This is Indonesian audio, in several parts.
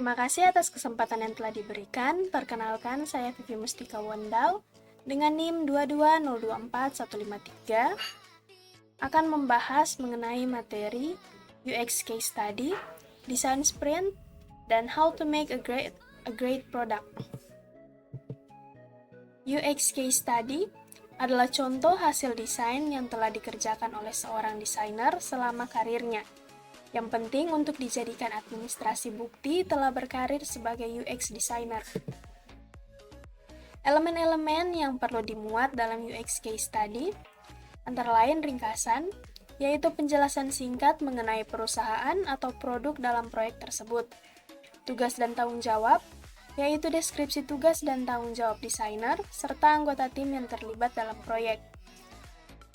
Terima kasih atas kesempatan yang telah diberikan. Perkenalkan, saya Vivi Mustika Wondal dengan NIM 22024-153 akan membahas mengenai materi UX Case Study, Design Sprint, dan How to Make a great product. UX Case Study adalah contoh hasil desain yang telah dikerjakan oleh seorang desainer selama karirnya. Yang penting untuk dijadikan administrasi bukti telah berkarir sebagai UX designer. Elemen-elemen yang perlu dimuat dalam UX case study antara lain ringkasan, yaitu penjelasan singkat mengenai perusahaan atau produk dalam proyek tersebut. Tugas dan tanggung jawab, yaitu deskripsi tugas dan tanggung jawab desainer serta anggota tim yang terlibat dalam proyek.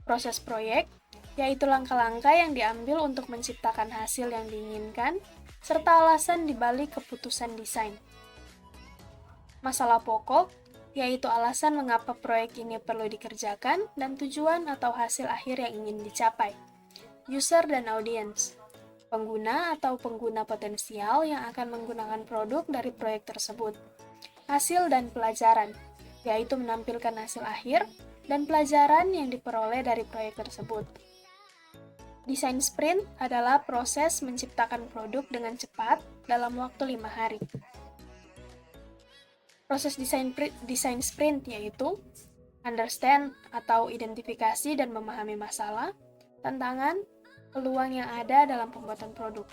Proses proyek, yaitu langkah-langkah yang diambil untuk menciptakan hasil yang diinginkan, serta alasan dibalik keputusan desain. Masalah pokok, yaitu alasan mengapa proyek ini perlu dikerjakan dan tujuan atau hasil akhir yang ingin dicapai. User dan audience, pengguna atau pengguna potensial yang akan menggunakan produk dari proyek tersebut. Hasil dan pelajaran, yaitu menampilkan hasil akhir dan pelajaran yang diperoleh dari proyek tersebut. Desain sprint adalah proses menciptakan produk dengan cepat dalam waktu 5 hari. Proses desain sprint yaitu understand atau identifikasi dan memahami masalah, tantangan, peluang yang ada dalam pembuatan produk.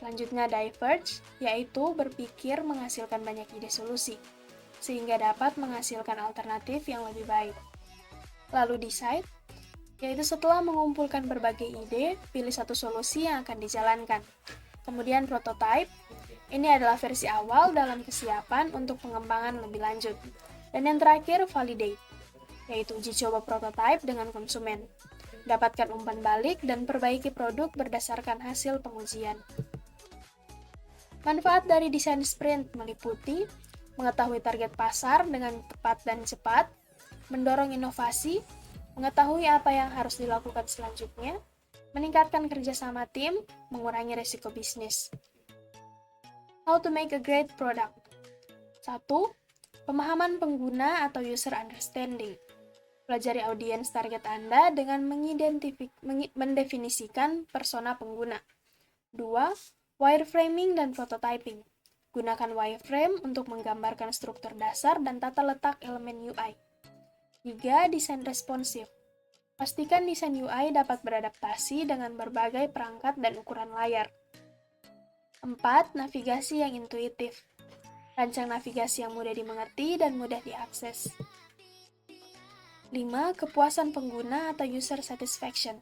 Selanjutnya diverge, yaitu berpikir menghasilkan banyak ide solusi, sehingga dapat menghasilkan alternatif yang lebih baik. Lalu decide, yaitu setelah mengumpulkan berbagai ide, pilih satu solusi yang akan dijalankan. Kemudian prototype, ini adalah versi awal dalam kesiapan untuk pengembangan lebih lanjut. Dan yang terakhir validate, yaitu uji coba prototype dengan konsumen. Dapatkan umpan balik dan perbaiki produk berdasarkan hasil pengujian. Manfaat dari desain sprint meliputi mengetahui target pasar dengan tepat dan cepat, mendorong inovasi, mengetahui apa yang harus dilakukan selanjutnya, meningkatkan kerjasama tim, mengurangi risiko bisnis. How to make a great product. 1. Pemahaman pengguna atau user understanding. Pelajari audiens target Anda dengan mendefinisikan persona pengguna. 2. Wireframing dan prototyping. Gunakan wireframe untuk menggambarkan struktur dasar dan tata letak elemen UI. 3. Desain responsif. Pastikan desain UI dapat beradaptasi dengan berbagai perangkat dan ukuran layar. 4. Navigasi yang intuitif. Rancang navigasi yang mudah dimengerti dan mudah diakses. 5. Kepuasan pengguna atau user satisfaction.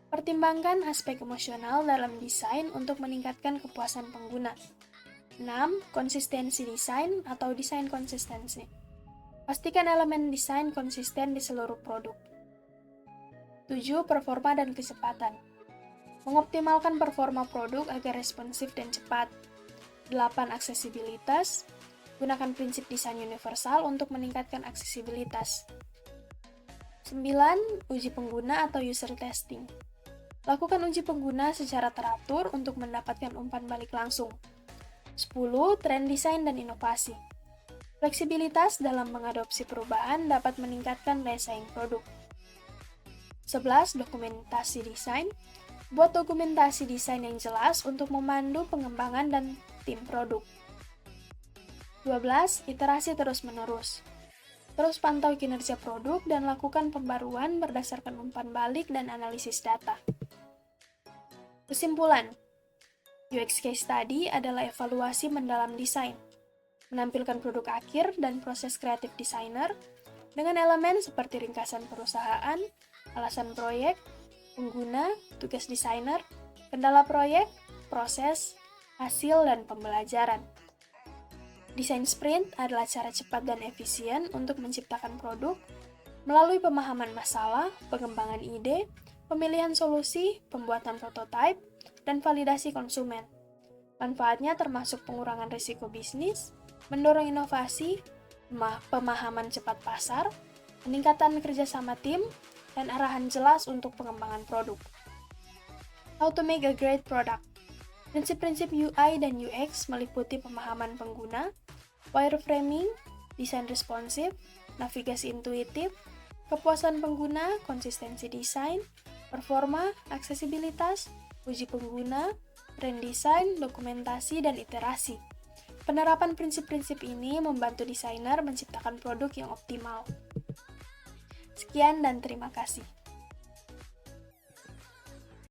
Pertimbangkan aspek emosional dalam desain untuk meningkatkan kepuasan pengguna. 6. Konsistensi desain atau desain konsistensi. Pastikan elemen desain konsisten di seluruh produk. 7. Performa dan kecepatan. Mengoptimalkan performa produk agar responsif dan cepat. 8. Aksesibilitas. Gunakan prinsip desain universal untuk meningkatkan aksesibilitas. 9. Uji pengguna atau user testing. Lakukan uji pengguna secara teratur untuk mendapatkan umpan balik langsung. 10. Tren desain dan inovasi. Fleksibilitas dalam mengadopsi perubahan dapat meningkatkan daya saing produk. 11. Dokumentasi desain. Buat dokumentasi desain yang jelas untuk memandu pengembangan dan tim produk. 12. Iterasi terus-menerus. Terus pantau kinerja produk dan lakukan pembaruan berdasarkan umpan balik dan analisis data. Kesimpulan, UX Case Study adalah evaluasi mendalam desain, menampilkan produk akhir dan proses kreatif desainer dengan elemen seperti ringkasan perusahaan, alasan proyek, pengguna, tugas desainer, kendala proyek, proses, hasil, dan pembelajaran. Desain sprint adalah cara cepat dan efisien untuk menciptakan produk melalui pemahaman masalah, pengembangan ide, pemilihan solusi, pembuatan prototipe, dan validasi konsumen. Manfaatnya termasuk pengurangan risiko bisnis, mendorong inovasi, pemahaman cepat pasar, peningkatan kerjasama tim, dan arahan jelas untuk pengembangan produk. How to make a great product. Prinsip-prinsip UI dan UX meliputi pemahaman pengguna, wireframing, desain responsif, navigasi intuitif, kepuasan pengguna, konsistensi desain, performa, aksesibilitas, uji pengguna, brand design, dokumentasi, dan iterasi. Penerapan prinsip-prinsip ini membantu desainer menciptakan produk yang optimal. Sekian dan terima kasih.